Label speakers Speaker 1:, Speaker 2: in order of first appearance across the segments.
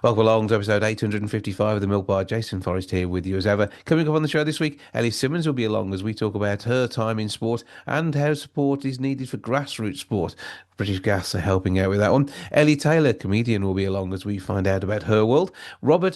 Speaker 1: Welcome along to episode 855 of the Milk Bar. Jason Forrest here with you as ever. Coming up on the show this week, Ellie Simmonds will be along as we talk about her time in sport and how support is needed for grassroots sport. British Gas are helping out with that one. Ellie Taylor, comedian, will be along as we find out about her world.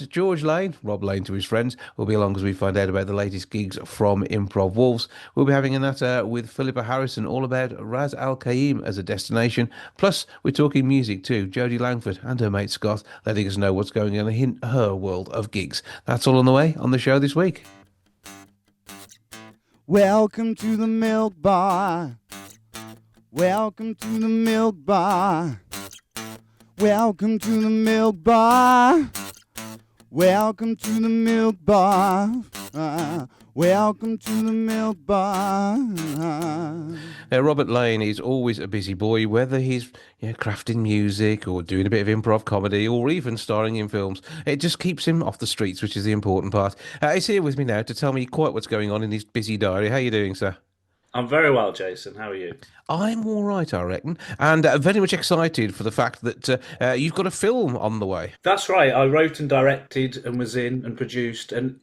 Speaker 1: George Lane, Rob Lane to his friends, will be along as we find out about the latest gigs from Improv Wolves. We'll be having a natter with Philippa Harrison all about Ras Al Khaimah as a destination. Plus, we're talking music too. Jodie Langford and her mate Scott letting us know what's going on in her world of gigs. That's all on the way on the show this week.
Speaker 2: Welcome to the Milk Bar. Welcome to the Milk Bar. Welcome to the Milk Bar. Welcome to the Milk Bar. Welcome to the Milk Bar.
Speaker 1: Now, Robert Lane is always a busy boy, whether he's crafting music or doing a bit of improv comedy or even starring in films. It just keeps him off the streets, which is the important part. He's here with me now to tell me quite what's going on in his busy diary. How are you doing, sir?
Speaker 3: I'm very well, Jason. How are you?
Speaker 1: I'm all right, I reckon, and very much excited for the fact that you've got a film on the way.
Speaker 3: That's right. I wrote and directed and was in and produced a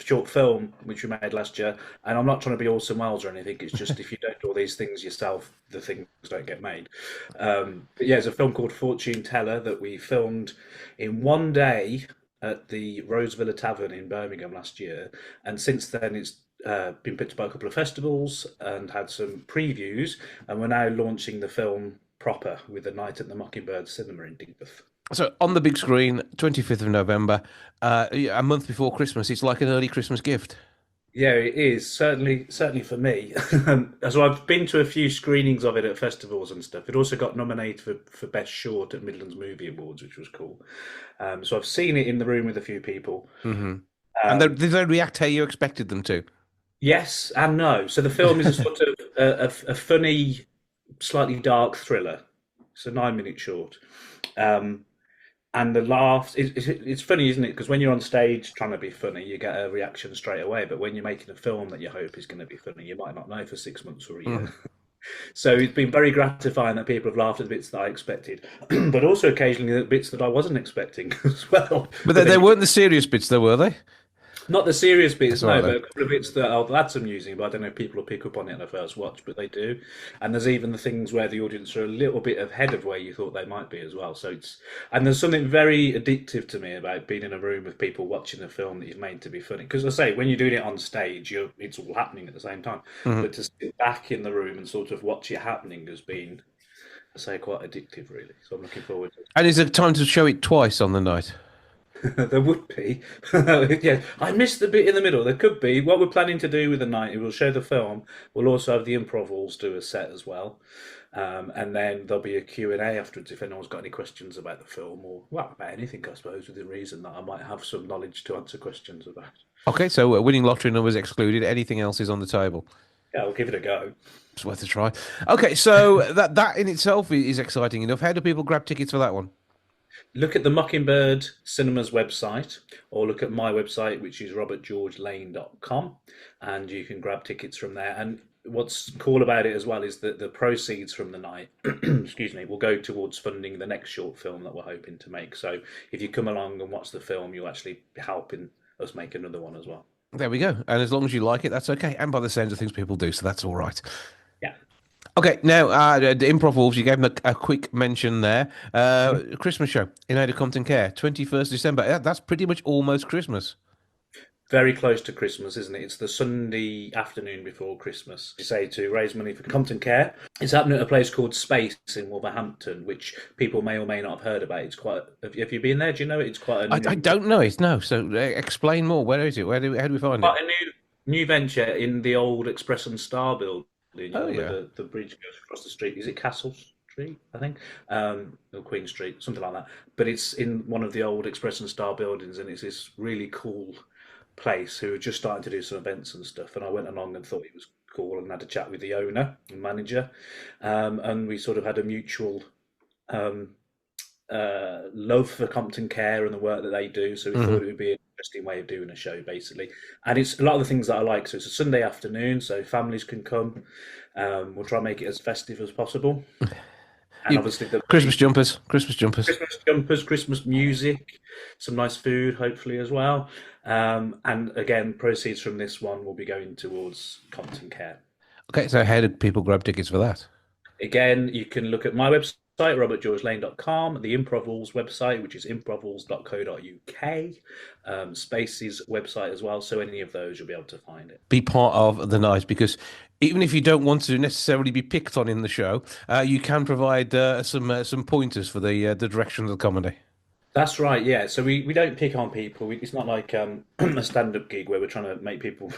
Speaker 3: short film which we made last year. And I'm not trying to be Orson Welles or anything. It's just if you don't do all these things yourself, the things don't get made. But yeah, it's a film called Fortune Teller that we filmed in one day at the Rose Villa Tavern in Birmingham last year. And since then, it's been picked up by a couple of festivals and had some previews, and we're now launching the film proper with a night at the Mockingbird Cinema in Digbeth.
Speaker 1: So on the big screen, 25th of November, a month before Christmas. It's like an early Christmas gift.
Speaker 3: Yeah, it is certainly for me. So I've been to a few screenings of it at festivals and stuff. It also got nominated for Best Short at Midlands Movie Awards, which was cool. So I've seen it in the room with a few people.
Speaker 1: Mm-hmm. And did they react how you expected them to?
Speaker 3: Yes and no. So the film is a sort of a funny, slightly dark thriller. It's a 9-minute short. And the laughs, it's funny, isn't it? Because when you're on stage trying to be funny, you get a reaction straight away. But when you're making a film that you hope is going to be funny, you might not know for 6 months or a year. So it's been very gratifying that people have laughed at the bits that I expected, but also occasionally the bits that I wasn't expecting as well.
Speaker 1: But they weren't the serious bits, though, were they?
Speaker 3: Not the serious bits, no,
Speaker 1: Right,
Speaker 3: but a couple of bits that I'll add some amusing, but I don't know if people will pick up on it on a first watch, but they do. And there's even the things where the audience are a little bit ahead of where you thought they might be as well. And there's something very addictive to me about being in a room with people watching a film that you've made to be funny. Because I say, when you're doing it on stage, it's all happening at the same time.
Speaker 1: Mm-hmm.
Speaker 3: But to sit back in the room and sort of watch it happening has been, I say, quite addictive, really. So I'm looking forward to it.
Speaker 1: And is it time to show it twice on the night?
Speaker 3: There would be. Yeah, I missed the bit in the middle. There could be. What we're planning to do with the night, we'll show the film. We'll also have the Improv Wolves do a set as well. And then there'll be a Q&A afterwards if anyone's got any questions about the film or, well, about anything, I suppose, within reason that I might have some knowledge to answer questions about.
Speaker 1: Okay, so winning lottery numbers excluded. Anything else is on the table?
Speaker 3: Yeah, we'll give it a go.
Speaker 1: It's worth a try. Okay, so that in itself is exciting enough. How do people grab tickets for that one?
Speaker 3: Look at the Mockingbird Cinema's website or look at my website, which is robertgeorgelane.com, and you can grab tickets from there. And what's cool about it as well is that the proceeds from the night, excuse me, will go towards funding the next short film that we're hoping to make. So if you come along and watch the film, you'll actually be helping us make another one as well.
Speaker 1: There we go. And as long as you like it, that's okay. And by the sounds of things, people do, so that's all right.
Speaker 3: Yeah.
Speaker 1: Okay, now the Improv Wolves, you gave them a quick mention there. Christmas show in Ada Compton Care, 21st December. That's pretty much almost Christmas.
Speaker 3: Very close to Christmas, isn't it? It's the Sunday afternoon before Christmas. You say to raise money for Compton Care. It's happening at a place called Space in Wolverhampton, which people may or may not have heard about. It's quite. Have you been there? Do you know it? It's quite a.
Speaker 1: I don't know it. No. So explain more. Where is it? How do we find it?
Speaker 3: Quite a new venture in the old Express and Star building.
Speaker 1: Oh, yeah.
Speaker 3: Where the bridge goes across the street. Is it Castle Street, I think? Or Queen Street, something like that. But it's in one of the old Express and Star buildings, and it's this really cool place who are just starting to do some events and stuff. And I went along and thought it was cool and had a chat with the owner and manager. And we sort of had a mutual love for Compton Care and the work that they do. So we thought it would be an interesting way of doing a show, basically. And it's a lot of the things that I like. So it's a Sunday afternoon, so families can come. We'll try and make it as festive as possible. And obviously there'll
Speaker 1: Christmas
Speaker 3: be
Speaker 1: jumpers, Christmas jumpers.
Speaker 3: Christmas jumpers, Christmas music, some nice food, hopefully as well. And again, proceeds from this one will be going towards Compton Care.
Speaker 1: Okay, so how did people grab tickets for that?
Speaker 3: Again, you can look at my website, robertgeorgelane.com, the Improv Wolves website, which is improvwolves.co.uk, Spaces website as well. So any of those, you'll be able to find it.
Speaker 1: Be part of the night because even if you don't want to necessarily be picked on in the show, you can provide some pointers for the direction of the comedy.
Speaker 3: That's right, yeah. So we don't pick on people. It's not like a stand-up gig where we're trying to make people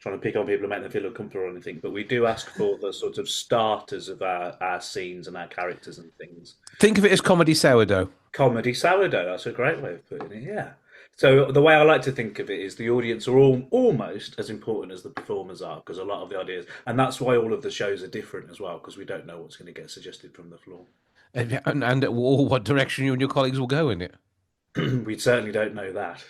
Speaker 3: trying to pick on people and make them feel uncomfortable or anything. But we do ask for the sort of starters of our scenes and our characters and things.
Speaker 1: Think of it as comedy sourdough.
Speaker 3: Comedy sourdough. That's a great way of putting it. Yeah. So the way I like to think of it is the audience are all almost as important as the performers are because a lot of the ideas, and that's why all of the shows are different as well because we don't know what's going to get suggested from the floor.
Speaker 1: And what direction you and your colleagues will go in it.
Speaker 3: We certainly don't know that.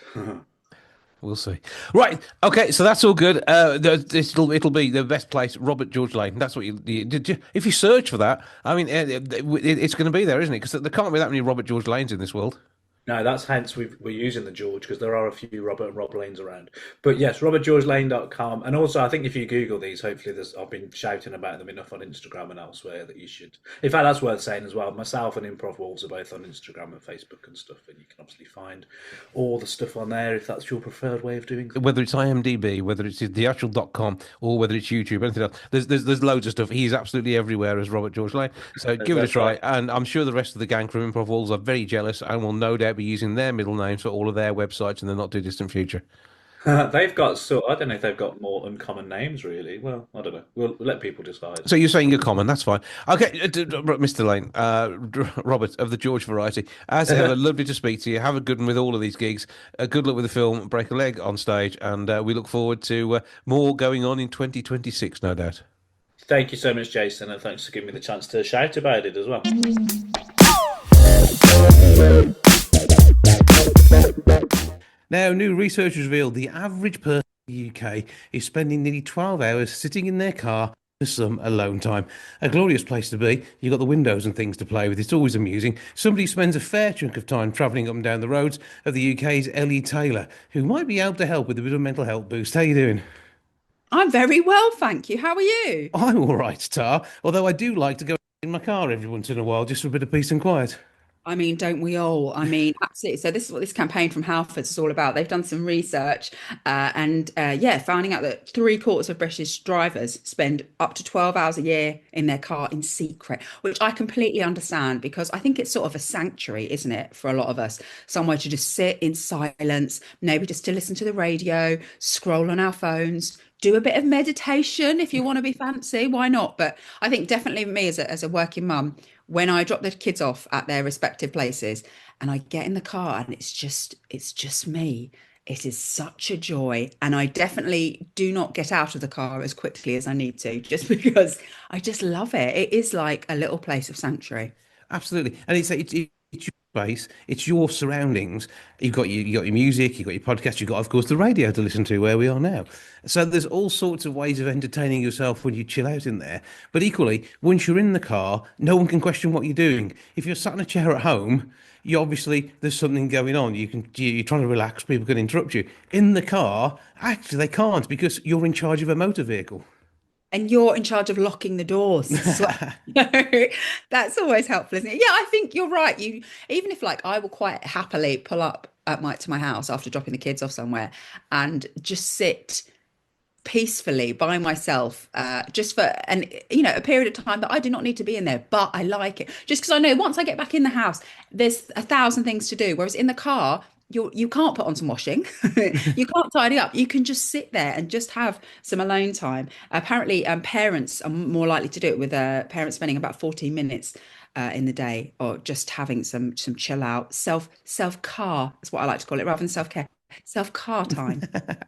Speaker 1: We'll see. Right. Okay. So that's all good. It'll be the best place, Robert George Lane. That's what if you search for that, I mean, it's going to be there, isn't it? Because there can't be that many Robert George Lanes in this world.
Speaker 3: No, that's hence we're using the George because there are a few Robert and Rob Lanes around. But yes, robertgeorgelane.com. And also, I think if you Google these, hopefully I've been shouting about them enough on Instagram and elsewhere that you should. In fact, that's worth saying as well. Myself and Improv Wolves are both on Instagram and Facebook and stuff. And you can obviously find all the stuff on there if that's your preferred way of doing things.
Speaker 1: Whether it's IMDb, whether it's the actual .com, or whether it's YouTube, anything else, there's loads of stuff. He's absolutely everywhere as Robert George Lane. So give it a try. Right. And I'm sure the rest of the gang from Improv Wolves are very jealous and will no doubt be using their middle names for all of their websites in the not too distant future.
Speaker 3: They've got I don't know if they've got more uncommon names really. Well, I don't know. We'll let people decide.
Speaker 1: So you're saying you're common? That's fine. Okay, Mr. Lane, Robert of the George variety. As ever, lovely to speak to you. Have a good one with all of these gigs. Good luck with the film. Break a leg on stage, and we look forward to more going on in 2026, no doubt.
Speaker 3: Thank you so much, Jason, and thanks for giving me the chance to shout about it as well.
Speaker 1: Now, new research has revealed the average person in the UK is spending nearly 12 hours sitting in their car for some alone time. A glorious place to be. You've got the windows and things to play with. It's always amusing. Somebody spends a fair chunk of time travelling up and down the roads of the UK's Ellie Taylor, who might be able to help with a bit of mental health boost. How you doing?
Speaker 4: I'm very well, thank you. How are you?
Speaker 1: I'm all right, Tar, although I do like to go in my car every once in a while just for a bit of peace and quiet.
Speaker 4: I mean, don't we all? I mean, absolutely. So this is what this campaign from Halfords is all about. They've done some research finding out that 3/4 of British drivers spend up to 12 hours a year in their car in secret, which I completely understand because I think it's sort of a sanctuary, isn't it, for a lot of us? Somewhere to just sit in silence, maybe just to listen to the radio, scroll on our phones, do a bit of meditation if you want to be fancy, why not? But I think definitely me as a working mum, when I drop the kids off at their respective places and I get in the car and it's just me, it is such a joy. And I definitely do not get out of the car as quickly as I need to, just because I just love it. It is like a little place of sanctuary.
Speaker 1: Absolutely. And it's your space, it's your surroundings. You've got your music, you've got your podcast, you've got, of course, the radio to listen to where we are now. So there's all sorts of ways of entertaining yourself when you chill out in there. But equally, once you're in the car, no one can question what you're doing. If you're sat in a chair at home, you obviously there's something going on. You're trying to relax, people can interrupt you. In the car, actually they can't because you're in charge of a motor vehicle.
Speaker 4: And you're in charge of locking the doors. So, that's always helpful, isn't it? Yeah, I think you're right. Even if like I will quite happily pull up to my house after dropping the kids off somewhere and just sit peacefully by myself, just for a period of time that I do not need to be in there, but I like it. Just because I know once I get back in the house, there's 1,000 things to do. Whereas in the car, you can't put on some washing, you can't tidy up, you can just sit there and just have some alone time. Apparently parents are more likely to do it, with parents spending about 14 minutes in the day, or just having some chill out self car is what I like to call it, rather than self car time.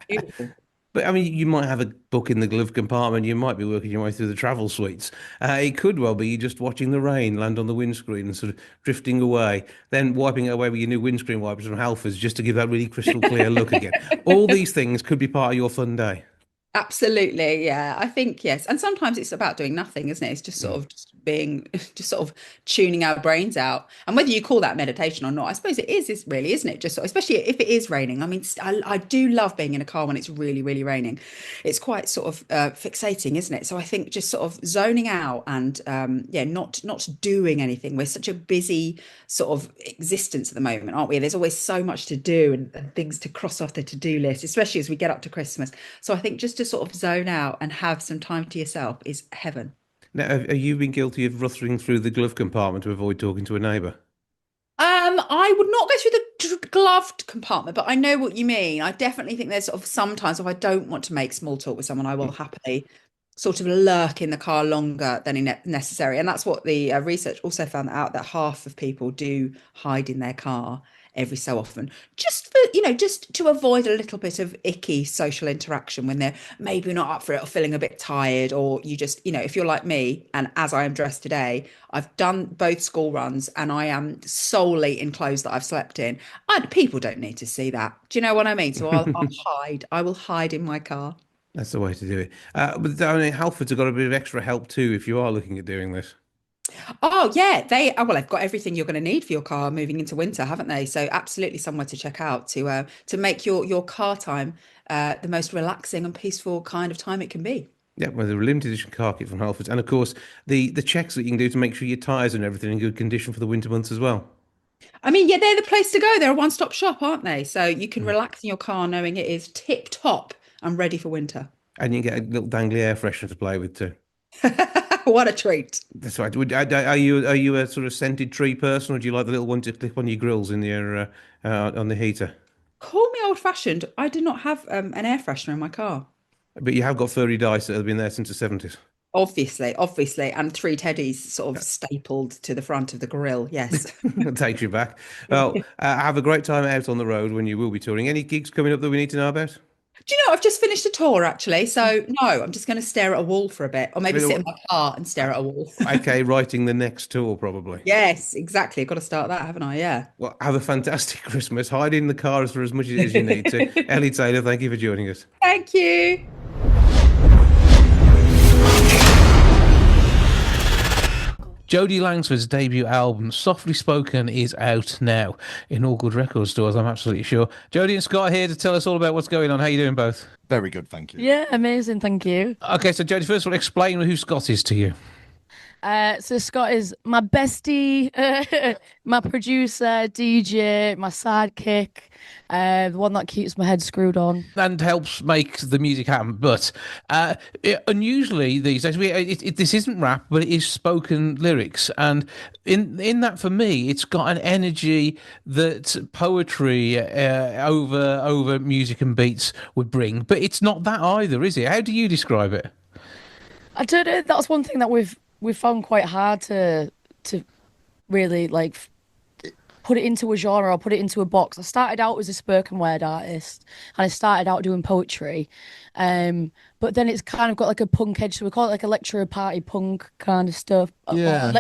Speaker 4: Beautiful.
Speaker 1: But I mean, you might have a book in the glove compartment. You might be working your way through the travel suites. It could well be you just watching the rain land on the windscreen and sort of drifting away, then wiping it away with your new windscreen wipers from Halfords just to give that really crystal clear look again. All these things could be part of your fun day.
Speaker 4: Absolutely, yeah. I think yes, and sometimes it's about doing nothing, isn't it? It's just sort of just being just sort of tuning our brains out. And whether you call that meditation or not, I suppose it is really, isn't it? Just sort of, especially if it is raining. I mean, I do love being in a car when it's really, really raining. It's quite sort of fixating, isn't it? So I think just sort of zoning out and yeah, not doing anything. We're such a busy sort of existence at the moment, aren't we? There's always so much to do and things to cross off the to-do list, especially as we get up to Christmas. So I think just to sort of zone out and have some time to yourself is heaven.
Speaker 1: Now, have you been guilty of rustling through the glove compartment to avoid talking to a neighbour?
Speaker 4: I would not go through the gloved compartment, but I know what you mean. I definitely think there's sort of sometimes if I don't want to make small talk with someone, I will happily sort of lurk in the car longer than necessary. And that's what the research also found out, that half of people do hide in their car every so often, just for, just to avoid a little bit of icky social interaction when they're maybe not up for it or feeling a bit tired, or you just, if you're like me, and as I am dressed today, I've done both school runs and I am solely in clothes that I've slept in. People don't need to see that. Do you know what I mean? So I'll hide. I will hide in my car.
Speaker 1: That's the way to do it. But I mean, Halfords have got a bit of extra help too if you are looking at doing this.
Speaker 4: Oh yeah, they've got everything you're going to need for your car moving into winter, haven't they? So absolutely somewhere to check out to make your car time the most relaxing and peaceful kind of time it can be.
Speaker 1: Yeah, well, the limited edition car kit from Halfords, and of course the checks that you can do to make sure your tyres and everything in good condition for the winter months as well.
Speaker 4: I mean, yeah, they're the place to go. They're a one-stop shop, aren't they? So you can relax in your car knowing it is tip top and ready for winter.
Speaker 1: And you get a little dangly air freshener to play with too.
Speaker 4: What a treat.
Speaker 1: That's right. Are you a sort of scented tree person, or do you like the little one to clip on your grills in the on the heater?
Speaker 4: Call me old-fashioned. I do not have an air freshener in my car.
Speaker 1: But you have got furry dice that have been there since the 70s.
Speaker 4: Obviously, and three teddies sort of stapled to the front of the grill. Yes.
Speaker 1: It takes you back. Well, have a great time out on the road when you will be touring. Any gigs coming up that we need to know about?
Speaker 4: Do you know, I've just finished a tour actually. So no, I'm just going to stare at a wall for a bit, or maybe sit in my car and stare at a wall.
Speaker 1: Okay, writing the next tour probably.
Speaker 4: Yes, exactly. Got to start that, haven't I? Yeah.
Speaker 1: Well, have a fantastic Christmas. Hide in the car for as much as you need to. Ellie Taylor, thank you for joining us.
Speaker 4: Thank you.
Speaker 1: Jodie Langford's debut album, Softly Spoken, is out now in all good record stores, I'm absolutely sure. Jodie and Scott are here to tell us all about what's going on. How are you doing both?
Speaker 2: Very good, thank you.
Speaker 5: Yeah, amazing, thank you.
Speaker 1: Okay, so Jodie, first of all, explain who Scott is to you.
Speaker 5: So Scott is my bestie, my producer, DJ, my sidekick, the one that keeps my head screwed on.
Speaker 1: And helps make the music happen. But unusually these days, this isn't rap, but it is spoken lyrics. And in that, for me, it's got an energy that poetry over music and beats would bring. But it's not that either, is it? How do you describe it?
Speaker 5: I don't know. That's one thing that we've found quite hard to really like put it into a genre or put it into a box. I started out as a spoken word artist and I started out doing poetry, but then it's kind of got like a punk edge, so we call it like electro party punk kind of stuff.
Speaker 2: Yeah.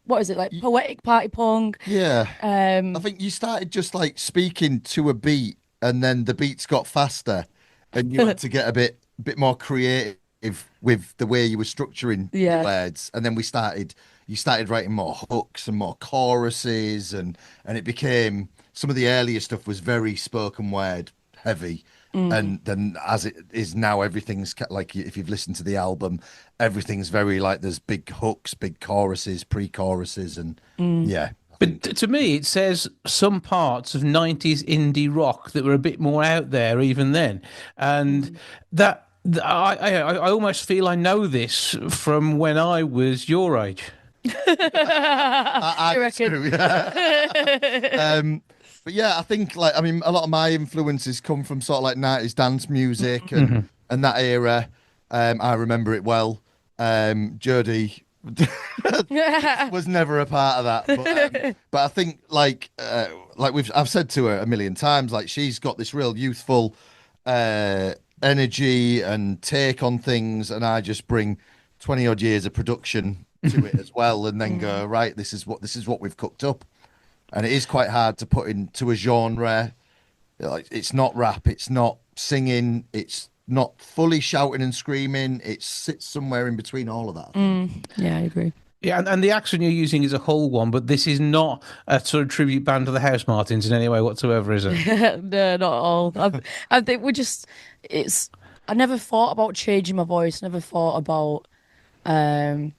Speaker 5: What is it, like poetic party punk?
Speaker 2: Yeah. I think you started just like speaking to a beat, and then the beats got faster, and you had to get a bit more creative with the way you were structuring words, and then you started writing more hooks and more choruses, and it became, some of the earlier stuff was very spoken word heavy, and then as it is now, everything's like, if you've listened to the album, everything's very like, there's big hooks, big choruses, pre-choruses, and yeah.
Speaker 1: But to me, it says some parts of 90s indie rock that were a bit more out there even then, and that I almost feel I know this from when I was your age.
Speaker 2: I
Speaker 5: reckon?
Speaker 2: True, yeah. But yeah, I think like, I mean, a lot of my influences come from sort of like 90s dance music and that era. I remember it well. Jodie was never a part of that, but I think like I've said to her a million times, like she's got this real youthful energy and take on things, and I just bring 20 odd years of production to it as well, and then go, right, this is what we've cooked up. And it is quite hard to put into a genre. Like, it's not rap, it's not singing, it's not fully shouting and screaming, it sits somewhere in between all of that.
Speaker 5: Yeah, I agree.
Speaker 1: Yeah, and the accent you're using is a whole one, but this is not a sort of tribute band to the House Martins in any way whatsoever, is it?
Speaker 5: No, not at all. I think it's. I never thought about changing my voice. Never thought about, um,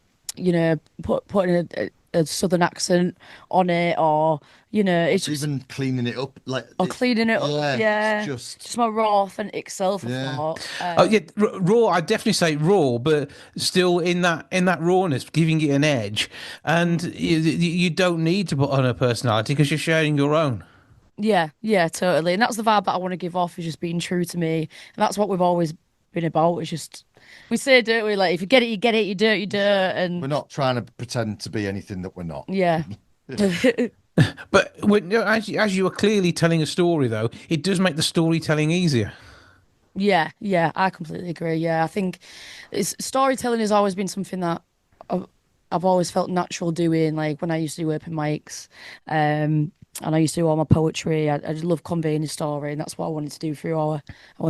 Speaker 5: putting a southern accent on it, or it's just
Speaker 2: Even cleaning it up, like
Speaker 5: or cleaning it up.
Speaker 2: yeah,
Speaker 5: Yeah,
Speaker 2: it's just
Speaker 5: just my raw, authentic self. I
Speaker 2: yeah.
Speaker 5: thought.
Speaker 1: Oh yeah, raw. I'd definitely say raw, but still in that rawness, giving it an edge. And you don't need to put on a personality because you're sharing your own.
Speaker 5: Yeah, yeah, totally. And that's the vibe that I want to give off is just being true to me. And that's what we've always been about. It's just we say, don't we? Like if you get it, you get it. You don't, you don't.
Speaker 2: We're
Speaker 5: And
Speaker 2: not trying to pretend to be anything that we're not.
Speaker 5: yeah.
Speaker 1: But as you are clearly telling a story, though, it does make the storytelling easier.
Speaker 5: Yeah, yeah, I completely agree. Yeah, I think storytelling has always been something that I've, I've always felt natural doing. Like when I used to do open mics, and I used to do all my poetry. I just love conveying a story, and that's what I wanted to do through our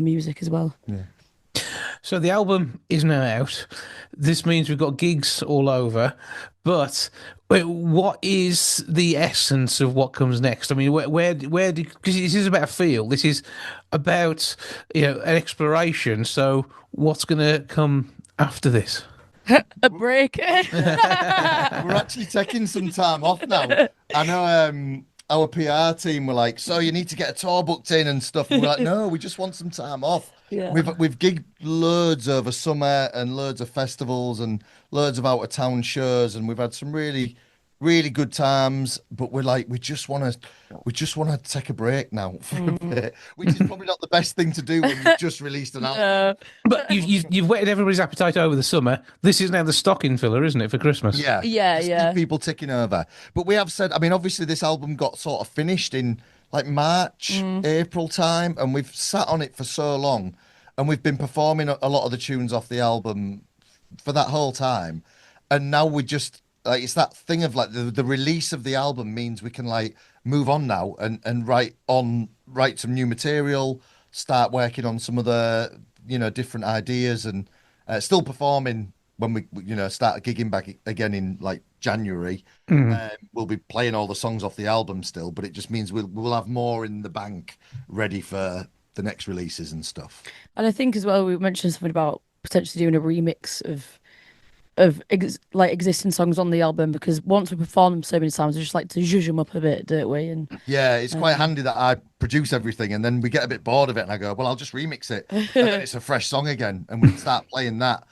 Speaker 5: music as well.
Speaker 2: Yeah.
Speaker 1: So the album is now out. This means we've got gigs all over. But what is the essence of what comes next? I mean, where do, because this is about a feel. This is about an exploration. So what's going to come after this?
Speaker 5: A break.
Speaker 2: We're actually taking some time off now. I know our PR team were like, so you need to get a tour booked in and stuff. And we're like, no, we just want some time off.
Speaker 5: Yeah.
Speaker 2: We've gigged loads over summer and loads of festivals and loads of out of town shows, and we've had some really, really good times. But we're like, we just want to take a break now for a bit, which is probably not the best thing to do when you've just released an album.
Speaker 1: But you've whetted everybody's appetite over the summer. This is now the stocking filler, isn't it, for Christmas?
Speaker 2: Yeah,
Speaker 5: Yeah,
Speaker 2: just
Speaker 5: yeah.
Speaker 2: keep people ticking over. But we have said, I mean, obviously this album got sort of finished in like March, April time, and we've sat on it for so long, and we've been performing a lot of the tunes off the album for that whole time, and now we just like it's that thing of like the release of the album means we can like move on now and write some new material, start working on some of the different ideas, and still performing when we start gigging back again in like January. We'll be playing all the songs off the album still, but it just means we'll have more in the bank ready for the next releases and stuff.
Speaker 5: And I think as well, we mentioned something about potentially doing a remix of like existing songs on the album, because once we perform them so many times, we just like to zhuzh them up a bit, don't we? And
Speaker 2: Yeah, it's quite handy that I produce everything and then we get a bit bored of it and I go, well, I'll just remix it. And then it's a fresh song again, and we can start playing that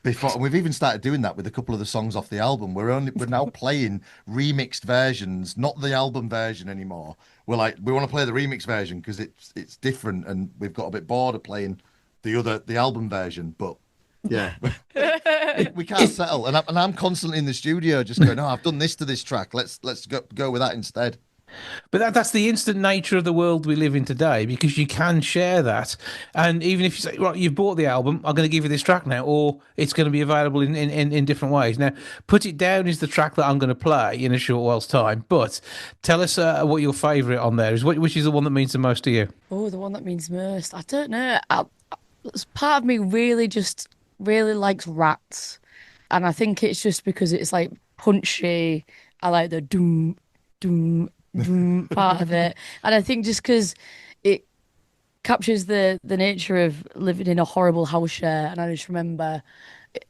Speaker 2: before. And we've even started doing that with a couple of the songs off the album. We're now playing remixed versions, not the album version anymore. We're like, we want to play the remix version because it's different, and we've got a bit bored of playing the album version. But yeah, we can't settle. And I'm constantly in the studio just going, no, I've done this to this track. Let's go with that instead.
Speaker 1: But that's the instant nature of the world we live in today, because you can share that. And even if you say, right, you've bought the album, I'm going to give you this track now, or it's going to be available in different ways. Now, Put It Down is the track that I'm going to play in a short while's time. But tell us what your favourite on there is. Which is the one that means the most to you?
Speaker 5: oh, the one that means most. I don't know. Part of me really likes Rats, and I think it's just because it's like punchy. I like the doom doom doom part of it, and I think just because it captures the nature of living in a horrible house share, and I just remember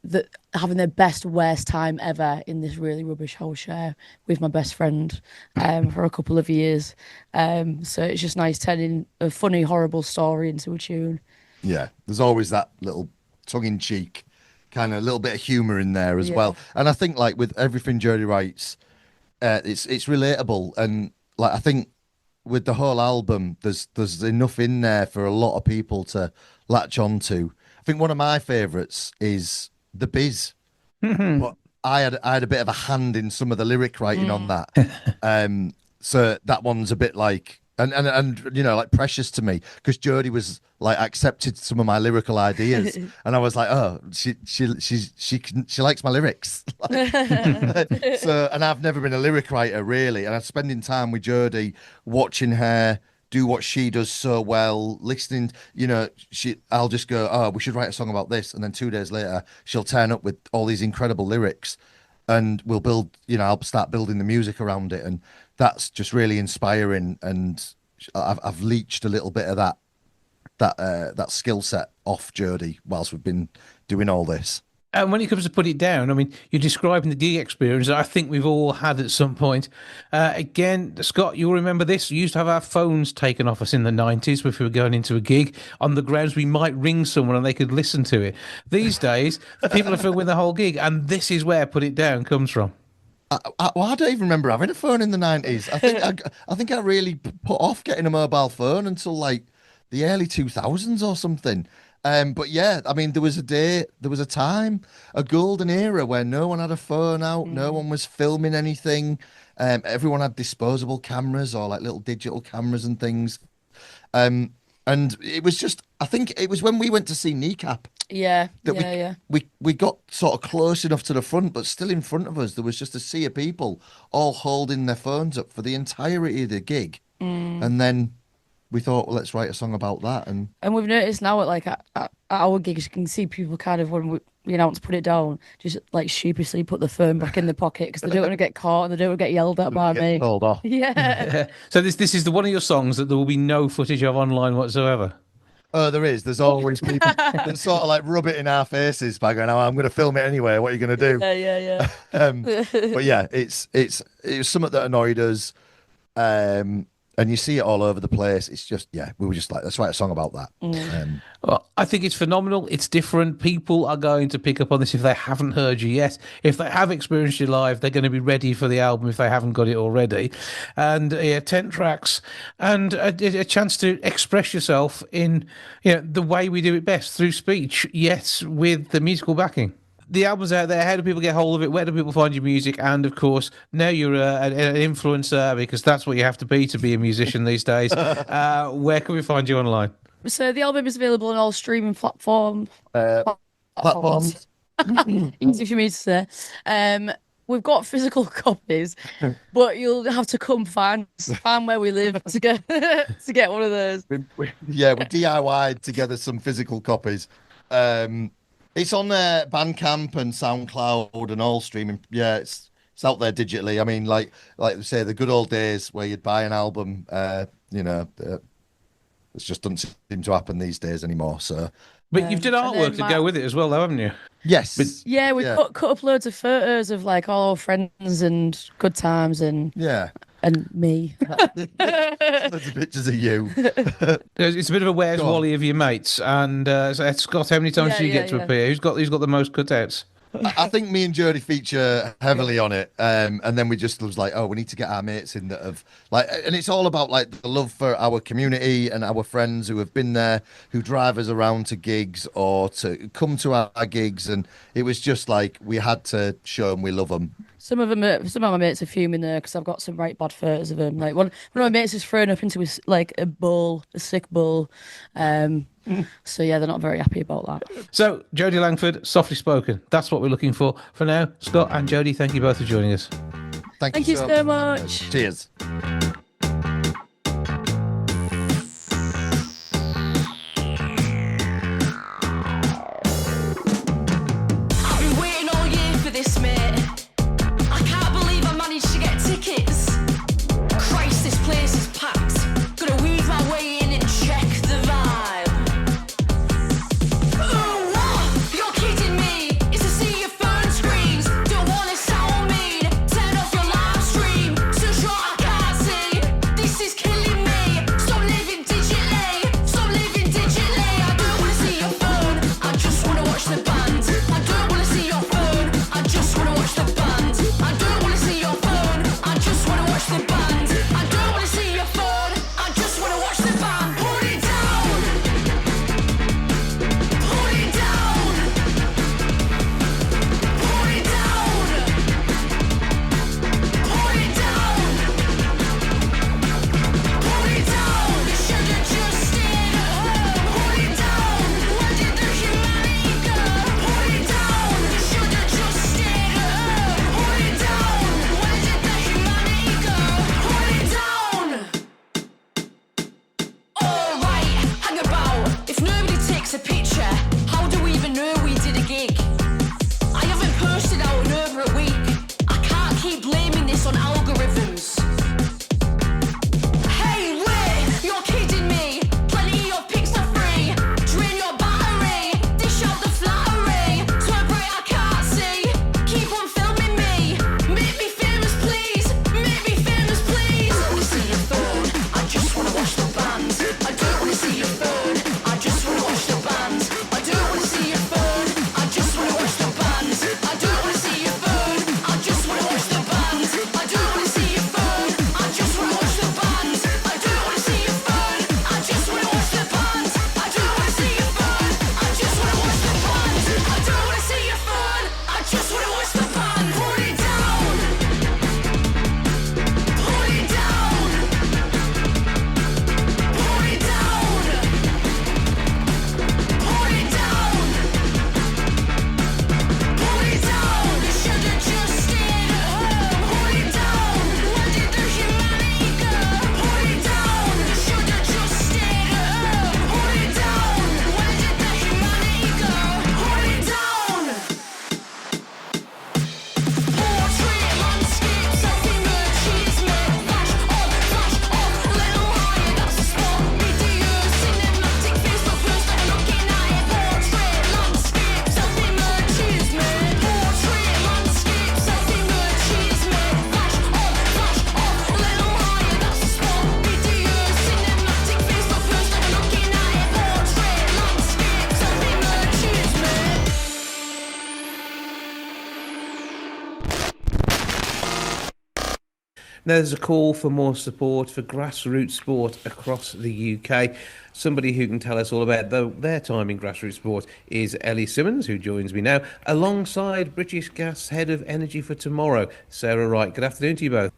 Speaker 5: that having the best worst time ever in this really rubbish house share with my best friend for a couple of years. So it's just nice turning a funny horrible story into a tune.
Speaker 2: Yeah, there's always that little tongue-in-cheek kind of little bit of humor in there as
Speaker 5: Yeah.
Speaker 2: well. And I think like with everything Jodie writes, it's relatable, and like I think with the whole album, there's enough in there for a lot of people to latch onto. I think one of my favourites is The Biz, but I had a bit of a hand in some of the lyric writing on that. So that one's a bit like and like precious to me, because Jodie was like accepted some of my lyrical ideas, and I was like, oh, she likes my lyrics. So, and I've never been a lyric writer really, and I'm spending time with Jodie, watching her do what she does so well, listening. I'll just go, oh, we should write a song about this, and then 2 days later she'll turn up with all these incredible lyrics.
Speaker 6: and we'll build, I'll start building the music around it, and that's just really inspiring. And I've leached a little bit of that skill set off Jodie whilst we've been doing all this.
Speaker 1: And when it comes to put it down, I mean, you're describing the gig experience that I think we've all had at some point. Again, Scott, you'll remember this. We used to have our phones taken off us in the 90s if we were going into a gig on the grounds we might ring someone and they could listen to it. These days, people are filming the whole gig, and this is where Put It Down comes from.
Speaker 6: I don't even remember having a phone in the 90s. I think I really put off getting a mobile phone until like the early 2000s or something. But yeah, I mean, there was a time, a golden era where no one had a phone out, no one was filming anything. Everyone had disposable cameras or like little digital cameras and things. And it was just, I think it was when we went to see Kneecap.
Speaker 5: Yeah,
Speaker 6: We got sort of close enough to the front, but still in front of us, there was just a sea of people all holding their phones up for the entirety of the gig. And then we thought, well, let's write a song about that. And
Speaker 5: we've noticed now at our gigs, you can see people kind of, when we want to put it down, just like sheepishly put the phone back in the pocket because they don't want to get caught and they don't want to get yelled at by me.
Speaker 6: Told off.
Speaker 5: Yeah.
Speaker 1: So this is the one of your songs that there will be no footage of online whatsoever.
Speaker 6: Oh, there is. There's always people that sort of like rub it in our faces by going, "Oh, I'm going to film it anyway. What are you going to do?"
Speaker 5: Yeah.
Speaker 6: But yeah, it was something that annoyed us. And you see it all over the place. It's just, we were just like, let's write a song about that.
Speaker 1: Well, I think it's phenomenal. It's different. People are going to pick up on this if they haven't heard you yet. If they have experienced you live, they're going to be ready for the album if they haven't got it already. And 10 tracks and a chance to express yourself in the way we do it best, through speech, yet with the musical backing. The album's out there. How do people get hold of it? Where do people find your music? And of course, now you're an influencer, because that's what you have to be a musician these days. Where can we find you online?
Speaker 5: So the album is available on all streaming platforms. Easy for me to say. We've got physical copies, but you'll have to come find where we live to get one of those.
Speaker 6: We DIY'd together some physical copies. It's on Bandcamp and SoundCloud and all streaming. Yeah, it's out there digitally. I mean, like they say, the good old days where you'd buy an album, it just doesn't seem to happen these days anymore. So,
Speaker 1: but you've done artwork to go with it as well, though, haven't you?
Speaker 6: Yes.
Speaker 5: We've cut up loads of photos of like all our friends and good times and me.
Speaker 6: Loads of pictures of you.
Speaker 1: It's a bit of a Where's Wally of your mates. And Scott, how many times do you get to appear? Who's got the most cutouts?
Speaker 6: I think me and Jodie feature heavily on it, and then we just was like, oh, we need to get our mates in that have like, and it's all about like the love for our community and our friends who have been there, who drive us around to gigs or to come to our gigs, and it was just like we had to show them we love them.
Speaker 5: Some of my mates are fuming there because I've got some right bad photos of them. Like one of my mates is thrown up into a sick bull. So yeah, they're not very happy about that.
Speaker 1: So Jodie Langford, Softly Spoken. That's what we're looking for now. Scott and Jodie, thank you both for joining us.
Speaker 6: Thank
Speaker 5: you so much.
Speaker 6: Cheers.
Speaker 7: Turn off your live stream. So sure I can't see.
Speaker 1: There's a call for more support for grassroots sport across the UK. Somebody who can tell us all about their time in grassroots sport is Ellie Simmonds, who joins me now, alongside British Gas Head of Energy for Tomorrow, Sarah Wright. Good afternoon to you both.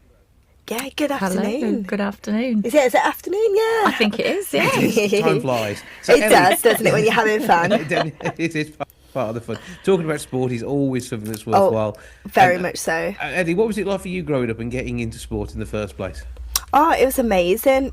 Speaker 7: Yeah, good
Speaker 8: Hello,
Speaker 7: afternoon.
Speaker 8: good afternoon.
Speaker 7: Is it afternoon? Yeah.
Speaker 8: I think it is, yeah.
Speaker 1: Time flies. So,
Speaker 7: It
Speaker 1: Ellie,
Speaker 7: does, doesn't it, when you're having fun?
Speaker 1: it is part of the fun. Talking about sport is always something that's worthwhile.
Speaker 7: Very much so.
Speaker 1: Eddie, what was it like for you growing up and getting into sport in the first place?
Speaker 7: Oh, it was amazing.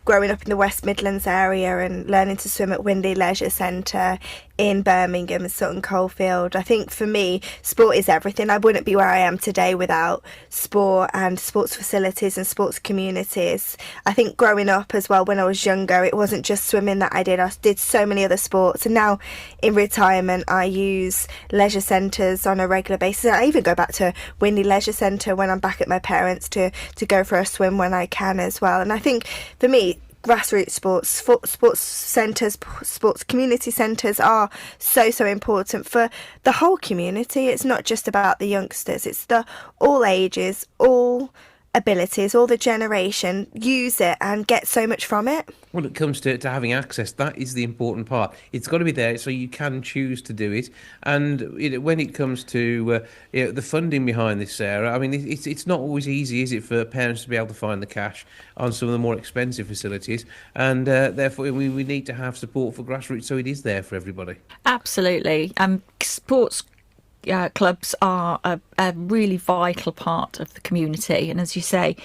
Speaker 7: Growing up in the West Midlands area and learning to swim at Windley Leisure Centre in Birmingham and Sutton Coldfield. I think for me, sport is everything. I wouldn't be where I am today without sport and sports facilities and sports communities. I think growing up as well, when I was younger, it wasn't just swimming that I did. I did so many other sports. And now in retirement, I use leisure centres on a regular basis. I even go back to Windley Leisure Centre when I'm back at my parents' to go for a swim when I can as well. And I think for me, grassroots sports centres, sports community centres are so important for the whole community. It's not just about the youngsters, it's the all ages, all abilities, all the generation use it and get so much from it.
Speaker 1: When it comes to having access, that is the important part. It's got to be there so you can choose to do it. And when it comes to the funding behind this, Sarah, I mean, it's not always easy, is it, for parents to be able to find the cash on some of the more expensive facilities? And therefore, we need to have support for grassroots so it is there for everybody.
Speaker 8: Absolutely. Sports clubs are a really vital part of the community, and as you say,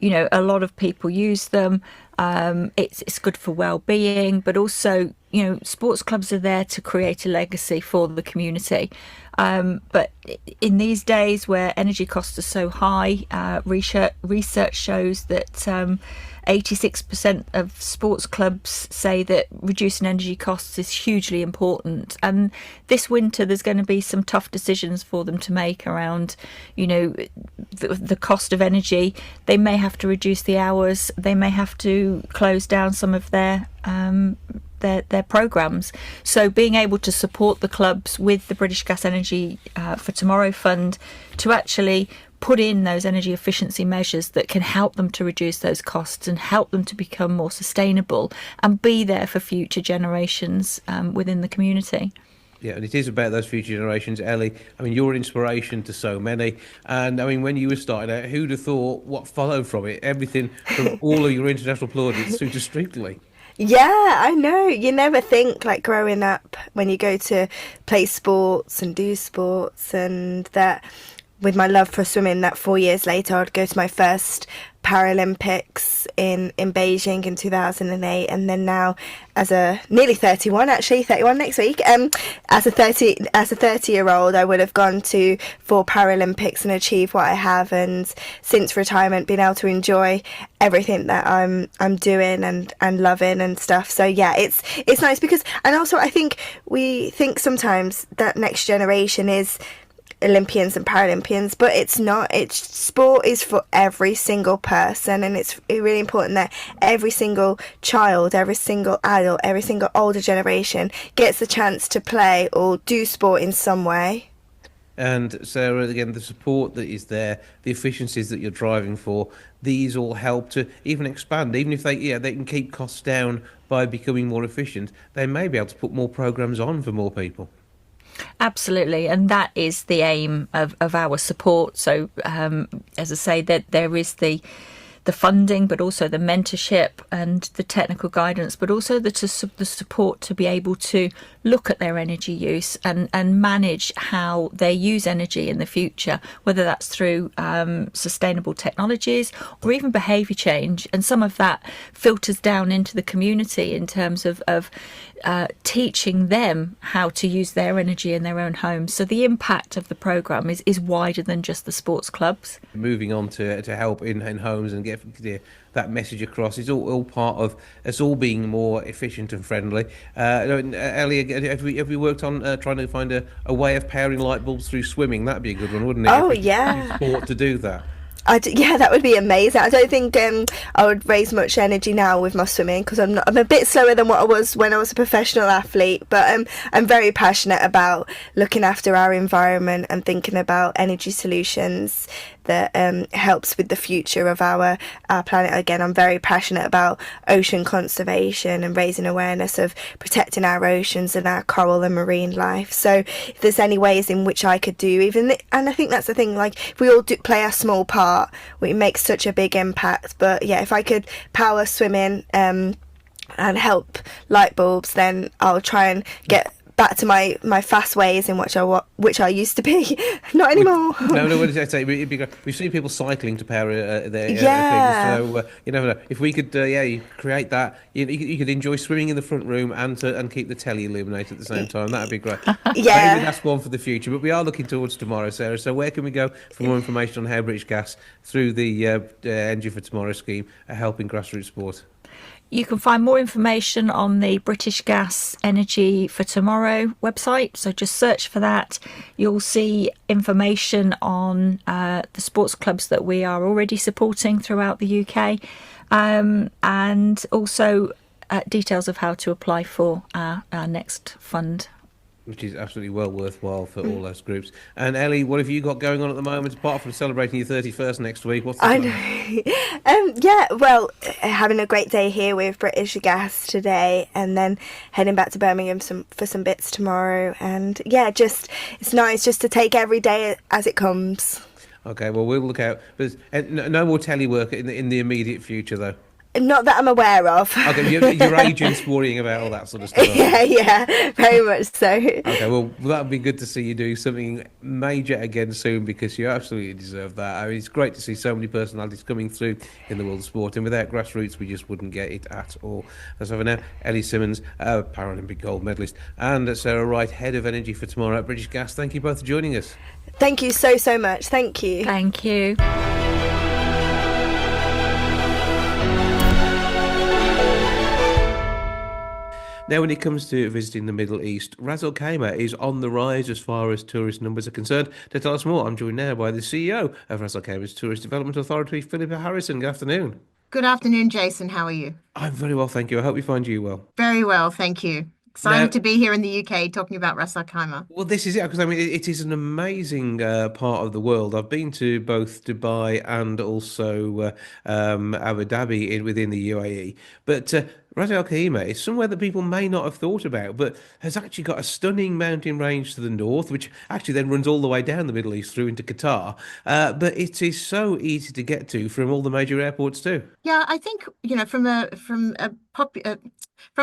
Speaker 8: a lot of people use them. It's good for well-being, but also sports clubs are there to create a legacy for the community. But in these days where energy costs are so high, research shows that 86% of sports clubs say that reducing energy costs is hugely important. And this winter, there's going to be some tough decisions for them to make around, the cost of energy. They may have to reduce the hours. They may have to close down some of their programmes. So being able to support the clubs with the British Gas Energy for Tomorrow Fund to actually put in those energy efficiency measures that can help them to reduce those costs and help them to become more sustainable and be there for future generations within the community.
Speaker 1: Yeah, and it is about those future generations. Ellie, I mean, you're an inspiration to so many. And I mean, when you were starting out, who'd have thought what followed from it? Everything from all of your international plaudits through to Strictly.
Speaker 7: Yeah, I know. You never think, like, growing up when you go to play sports and do sports, and that with my love for swimming, that 4 years later I'd go to my first Paralympics in Beijing in 2008, and then now as a nearly 31 next week, as a 30-year-old I would have gone to 4 Paralympics and achieved what I have, and since retirement been able to enjoy everything that I'm doing and loving and stuff. So yeah, it's nice because, and also I think we think sometimes that next generation is Olympians and Paralympians, but it's not. Sport is for every single person, and it's really important that every single child, every single adult, every single older generation gets the chance to play or do sport in some way.
Speaker 1: And Sarah, again, the support that is there, the efficiencies that you're driving for, these all help to even expand. Even if they can keep costs down by becoming more efficient, they may be able to put more programs on for more people.
Speaker 8: Absolutely, and that is the aim of our support. So, as I say, that there is the funding, but also the mentorship and the technical guidance, but also the support to be able to look at their energy use and manage how they use energy in the future, whether that's through sustainable technologies or even behaviour change. And some of that filters down into the community in terms of teaching them how to use their energy in their own homes. So the impact of the programme is wider than just the sports clubs. Moving
Speaker 1: on to help in homes and get that message across, it's all part of us all being more efficient and friendly. Ellie, have we worked on trying to find a way of powering light bulbs through swimming? That'd be a good one, wouldn't it?
Speaker 7: Oh, yeah.
Speaker 1: Sport to do that.
Speaker 7: Yeah, that would be amazing. I don't think I would raise much energy now with my swimming because I'm a bit slower than what I was when I was a professional athlete, but I'm very passionate about looking after our environment and thinking about energy solutions that helps with the future of our planet. Again, I'm very passionate about ocean conservation and raising awareness of protecting our oceans and our coral and marine life. So if there's any ways in which I could do and I think that's the thing, like if we all do play our small part, we make such a big impact. But yeah, if I could power swimming and help light bulbs, then I'll try and get back to my fast ways in which I used to be. Not anymore.
Speaker 1: No, what did I say? It'd be great. We've seen people cycling to power their things. So you never know. If we could, you create that, you could enjoy swimming in the front room and keep the telly illuminated at the same time. That'd be great.
Speaker 7: Yeah.
Speaker 1: Maybe that's one for the future. But we are looking towards tomorrow, Sarah. So where can we go for more information on how British Gas, through the Energy for Tomorrow scheme, are helping grassroots sport?
Speaker 8: You can find more information on the British Gas Energy for Tomorrow website. So just search for that. You'll see information on the sports clubs that we are already supporting throughout the UK, and also details of how to apply for our next fund.
Speaker 1: Which is absolutely well worthwhile for all those groups. And Ellie, what have you got going on at the moment, apart from celebrating your 31st next week? What's the plan?
Speaker 7: Yeah, well, having a great day here with British Gas today, and then heading back to Birmingham for some bits tomorrow. And yeah, it's nice just to take every day as it comes.
Speaker 1: Okay, well, we'll look out. But no more telly work in the immediate future, though.
Speaker 7: Not that I'm aware of.
Speaker 1: Okay, your agent's worrying about all that sort of stuff.
Speaker 7: Yeah, very much so.
Speaker 1: Okay, well, that'd be good to see you do something major again soon, because you absolutely deserve that. I mean, it's great to see so many personalities coming through in the world of sport, and without Grassroots, we just wouldn't get it at all. That's over now. Ellie Simmonds, Paralympic gold medalist, and Sarah Wright, Head of Energy for Tomorrow at British Gas. Thank you both for joining us.
Speaker 7: Thank you so much. Thank you.
Speaker 8: Thank you.
Speaker 1: Now, when it comes to visiting the Middle East, Ras Al Khaimah is on the rise as far as tourist numbers are concerned. To tell us more, I'm joined now by the CEO of Ras Al Khaimah's Tourist Development Authority, Philippa Harrison. Good afternoon.
Speaker 9: Good afternoon, Jason. How are you?
Speaker 1: I'm very well, thank you. I hope you find you well.
Speaker 9: Very well, thank you. Excited to be here in the UK talking about Ras Al Khaimah.
Speaker 1: Well, this is it, because I mean, it is an amazing part of the world. I've been to both Dubai and also Abu Dhabi within the UAE. But Ras Al Khaimah is somewhere that people may not have thought about, but has actually got a stunning mountain range to the north, which actually then runs all the way down the Middle East through into Qatar. But it is so easy to get to from all the major airports too.
Speaker 9: Yeah, I think, from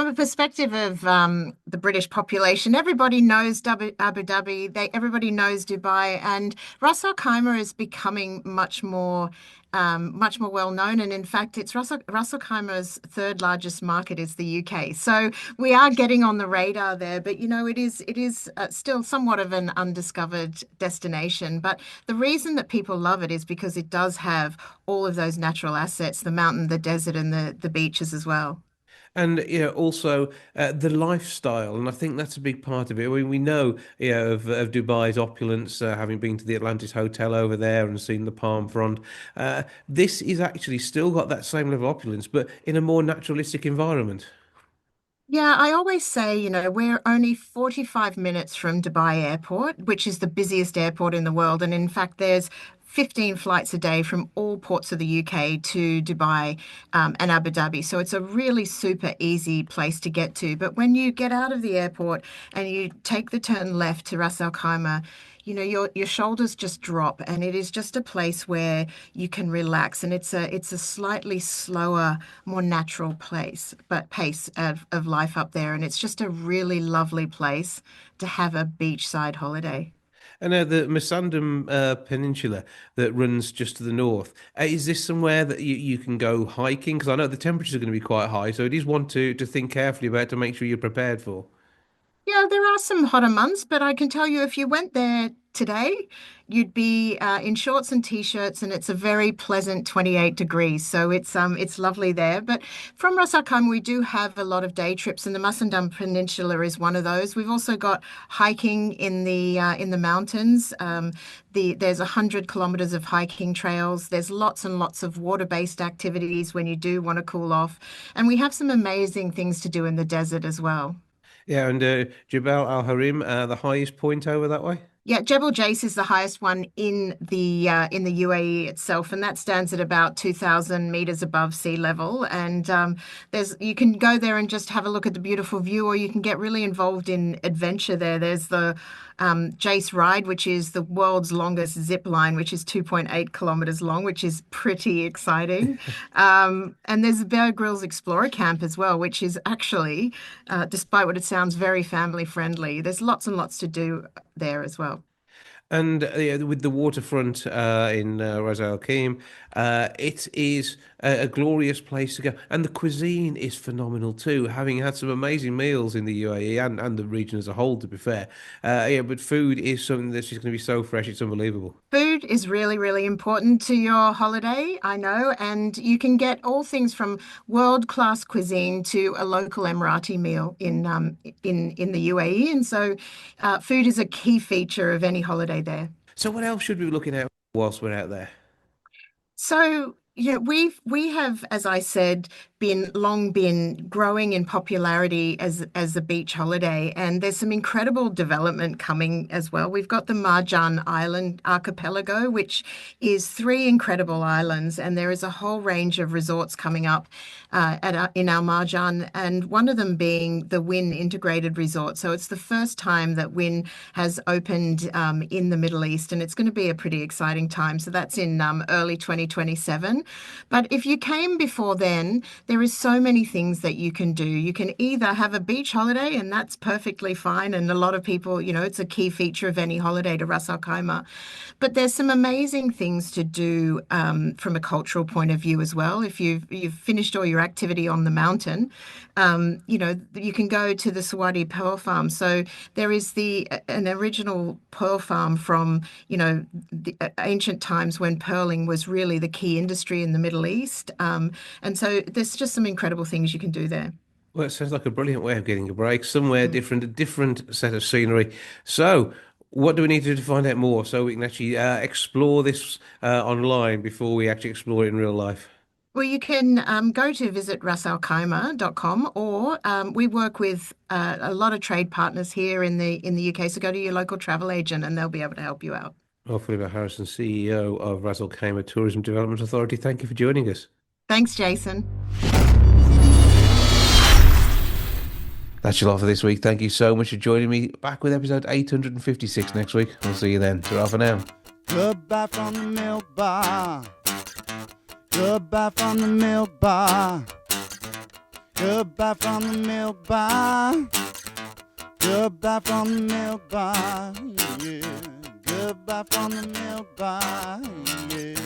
Speaker 9: a perspective of the British population, everybody knows Abu Dhabi, everybody knows Dubai, and Ras Al Khaimah is becoming much more well known. And in fact, it's Ras Al Khaimah's third largest market is the UK. So we are getting on the radar there, but it is still somewhat of an undiscovered destination. But the reason that people love it is because it does have all of those natural assets, the mountain, the desert, and the beaches as well.
Speaker 1: And also the lifestyle, and I think that's a big part of it. We know of Dubai's opulence, having been to the Atlantis Hotel over there and seen the palm front. This is actually still got that same level of opulence, but in a more naturalistic environment.
Speaker 9: Yeah, I always say, we're only 45 minutes from Dubai Airport, which is the busiest airport in the world. And in fact, there's 15 flights a day from all ports of the UK to Dubai and Abu Dhabi. So it's a really super easy place to get to. But when you get out of the airport and you take the turn left to Ras Al Khaimah, your shoulders just drop, and it is just a place where you can relax, and it's a slightly slower, more natural pace of life up there, and it's just a really lovely place to have a beachside holiday.
Speaker 1: And the Masandam Peninsula that runs just to the north, is this somewhere that you can go hiking? Because I know the temperatures are going to be quite high, so it is one to think carefully about to make sure you're prepared for.
Speaker 9: Yeah, there are some hotter months, but I can tell you if you went there today, you'd be in shorts and t-shirts, and it's a very pleasant 28 degrees. So it's lovely there. But from Ras Al Khaimah, we do have a lot of day trips, and the Musandam Peninsula is one of those. We've also got hiking in the mountains. There's 100 kilometers of hiking trails. There's lots and lots of water-based activities when you do want to cool off, and we have some amazing things to do in the desert as well.
Speaker 1: Yeah, and Jabal Al Harim, the highest point over that way.
Speaker 9: Yeah, Jebel Jais is the highest one in the UAE itself, and that stands at about 2,000 meters above sea level. And there's you can go there and just have a look at the beautiful view, or you can get really involved in adventure there. There's the Jais Ride, which is the world's longest zip line, which is 2.8 kilometers long, which is pretty exciting. And there's the Bear Grylls Explorer Camp as well, which is actually, despite what it sounds, very family friendly. There's lots and lots to do there as well.
Speaker 1: And with the waterfront in Ras Al Khaimah, it is a glorious place to go. And the cuisine is phenomenal too, having had some amazing meals in the UAE and the region as a whole, to be fair. Yeah, but food is something that's just going to be so fresh, it's unbelievable.
Speaker 9: Food is really, really important to your holiday, I know, and you can get all things from world-class cuisine to a local Emirati meal in the UAE, and so food is a key feature of any holiday there.
Speaker 1: So what else should we be looking at whilst we're out there?
Speaker 9: So, we have, as I said, been growing in popularity as a beach holiday, and there's some incredible development coming as well. We've got the Marjan Island archipelago, which is 3 incredible islands, and there is a whole range of resorts coming up in our Marjan, and one of them being the Wynn Integrated Resort. So it's the first time that Wynn has opened in the Middle East, and it's going to be a pretty exciting time. So that's in early 2027. But if you came before then, there is so many things that you can do. You can either have a beach holiday, and that's perfectly fine. And a lot of people, it's a key feature of any holiday to Ras Al Khaimah. But there's some amazing things to do from a cultural point of view as well. If you've finished all your activity on the mountain, you can go to the Sawadi Pearl Farm. So there is an original pearl farm from, the ancient times when pearling was really the key industry in the Middle East. And so there's just some incredible things you can do there.
Speaker 1: Well, it sounds like a brilliant way of getting a break, somewhere different, a different set of scenery. So, what do we need to do to find out more so we can actually explore this online before we actually explore it in real life?
Speaker 9: Well, you can go to visit rasalkhaimah.com, or we work with a lot of trade partners here in the UK. So go to your local travel agent and they'll be able to help you out.
Speaker 1: Philippa Harrison, CEO of Ras Al Khaimah Tourism Development Authority. Thank you for joining us.
Speaker 9: Thanks, Jason.
Speaker 1: That's your lot for this week. Thank you so much for joining me. Back with episode 856 next week. We'll see you then. Ta-ra for now.
Speaker 2: Goodbye from the milk bar. Goodbye from the milk bar. Goodbye from the milk bar. Goodbye from the milk bar. Yeah. Goodbye from the milk bar. Yeah.